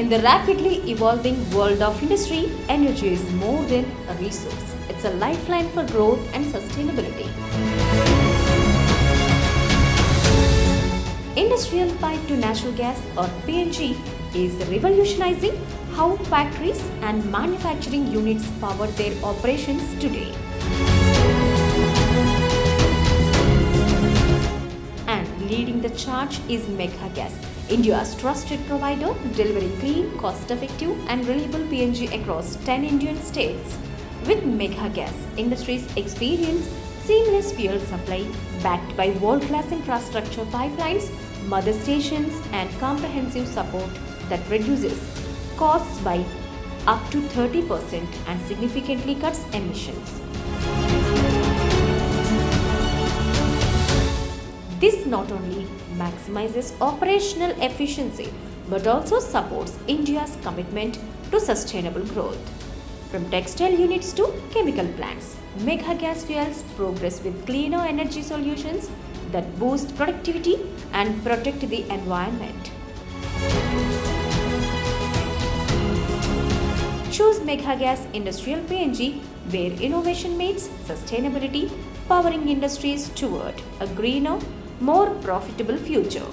In the rapidly evolving world of industry, energy is more than a resource. It's a lifeline for growth and sustainability. Industrial pipe to natural gas or PNG is revolutionizing how factories and manufacturing units power their operations today. And leading the charge is Megha Gas, India's trusted provider delivering clean, cost-effective and reliable PNG across 10 Indian states. With Megha Gas, industries experience seamless fuel supply backed by world-class infrastructure pipelines, mother stations and comprehensive support that reduces costs by up to 30% and significantly cuts emissions. This not only maximizes operational efficiency but also supports India's commitment to sustainable growth. From textile units to chemical plants, Megha Gas fuels progress with cleaner energy solutions that boost productivity and protect the environment. Choose Megha Gas Industrial PNG, where innovation meets sustainability, powering industries toward a greener, more profitable future.